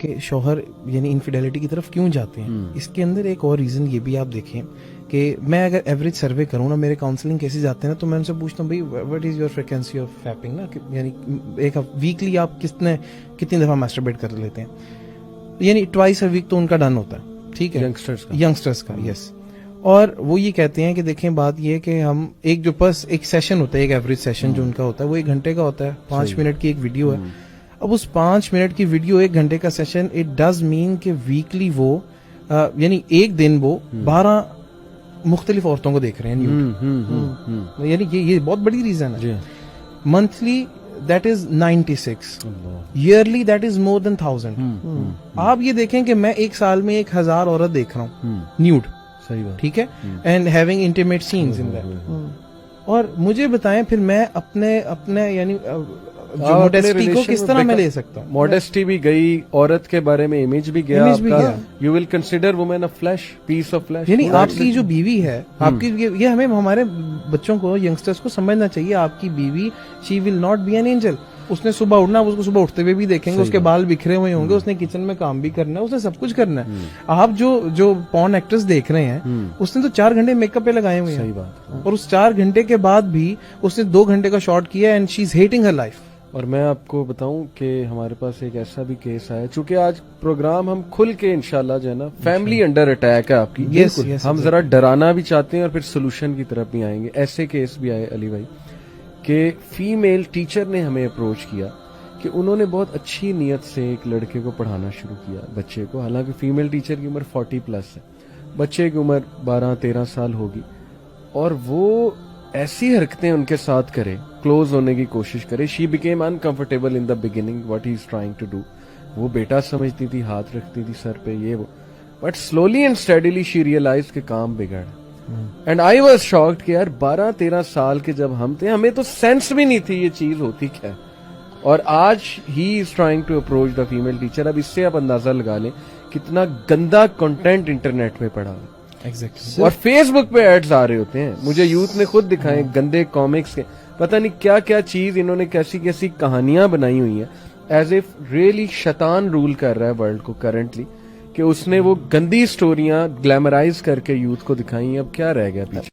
کہ شوہر یعنی انفیڈیلٹی کی طرف کیوں جاتے ہیں. اس کے اندر ایک اور ریزن یہ بھی آپ دیکھیں کہ میں اگر ایوریج سروے کروں نا, میرے کاؤنسلنگ کیسے جاتے ہیں نا, تو میں ان سے پوچھتا ہوں بھائی what is your frequency of fapping نا, یعنی ایک ویکلی آپ کتنی دفعہ میسٹربیٹ کر لیتے ہیں. یعنی ٹوائس اے ویک تو ان کا ڈن ہوتا ہے, ٹھیک ہے, ینگسٹرس کا یس. اور وہ یہ کہتے ہیں کہ دیکھیں بات یہ کہ ہم ایک جو بس ایک سیشن ہوتا ہے, ایک ایوریج سیشن جو ان کا ہوتا ہے وہ 1 گھنٹے کا ہوتا ہے, 5 منٹ کی ایک ویڈیو ہے. اب اس 5 منٹ کی ویڈیو 1 گھنٹے کا سیشن, اٹ ڈز مین کہ ویکلی وہ یعنی ایک دن وہ 12 مختلف عورتوں کو دیکھ رہے ہیں. یعنی یہ بہت بڑی ریزن ہے. Monthly that is 96, yearly that is more than 1000. آپ یہ دیکھیں کہ میں ایک سال میں 1000 عورت دیکھ رہا ہوں نیوڈ, ٹھیک ہے, and having intimate scenes in that. اور مجھے بتائیں پھر میں اپنے یعنی موڈیسٹی کو کس طرح میں لے سکتا ہوں. موڈیسٹی بھی گئی, عورت کے بارے میں امیج بھی گیا, you will consider woman a flesh, piece of flesh. یعنی آپ کی جو بیوی ہے, آپ کی یہ ہمیں ہمارے بچوں کو, ینگسٹرز کو سمجھنا چاہیے, آپ کی بیوی she will not be an angel. اس نے صبح اٹھنا, اس کو صبح اٹھتے ہوئے بھی دیکھیں گے, اس کے بال بکھرے ہوئے ہوں گے, اس نے کچن میں کام بھی کرنا ہے, اس نے سب کچھ کرنا ہے. آپ جو پورن ایکٹرز دیکھ رہے ہیں, اس نے تو 4 گھنٹے میک اپ پہ لگائے ہوئے ہیں, اور اس 4 گھنٹے کے بعد بھی اس نے 2 گھنٹے کا شارٹ کیا, and she is hating her life. اور میں آپ کو بتاؤں کہ ہمارے پاس ایک ایسا بھی کیس آیا, چونکہ آج پروگرام ہم کھل کے انشاءاللہ جو ہے نا, فیملی انڈر اٹیک ہے آپ کی, ہم ذرا ڈرانا بھی چاہتے ہیں اور پھر سولوشن کی طرف بھی آئیں گے. ایسے کیس بھی آئے علی بھائی کہ فیمیل ٹیچر نے ہمیں اپروچ کیا کہ انہوں نے بہت اچھی نیت سے ایک لڑکے کو پڑھانا شروع کیا, بچے کو, حالانکہ فیمیل ٹیچر کی عمر 40+ ہے, بچے کی عمر 12-13 سال ہوگی, اور وہ ایسی حرکتیں ان کے ساتھ کرے, کلوز ہونے کی کوشش کرے. She became uncomfortable in the beginning what he is trying to do. وہ بیٹا سمجھتی تھی, ہاتھ رکھتی تھی سر پہ, یہ وہ, but slowly and steadily she realize کہ کام بگڑ. اینڈ آئی واز شاکڈ کہ یار 12-13 سال کے جب ہم تھے, ہمیں تو سینس بھی نہیں تھی یہ چیز ہوتی کیا. اور آج he is trying to approach the female teacher. اب اس سے آپ اندازہ لگا لیں کتنا گندا کنٹینٹ انٹرنیٹ پہ پڑا ہے. اور فیس بک پہ ایڈز آ رہے ہوتے ہیں, مجھے یوتھ نے خود دکھائے گندے کامکس کے, پتہ نہیں کیا کیا چیز انہوں نے کیسی کیسی کہانیاں بنائی ہوئی ہیں, ایز اف ریئلی شیطان رول کر رہا ہے ورلڈ کو کرنٹلی, کہ اس نے وہ گندی سٹوریاں گلیمرائز کر کے یوتھ کو دکھائی ہیں. اب کیا رہ گیا پیچھے.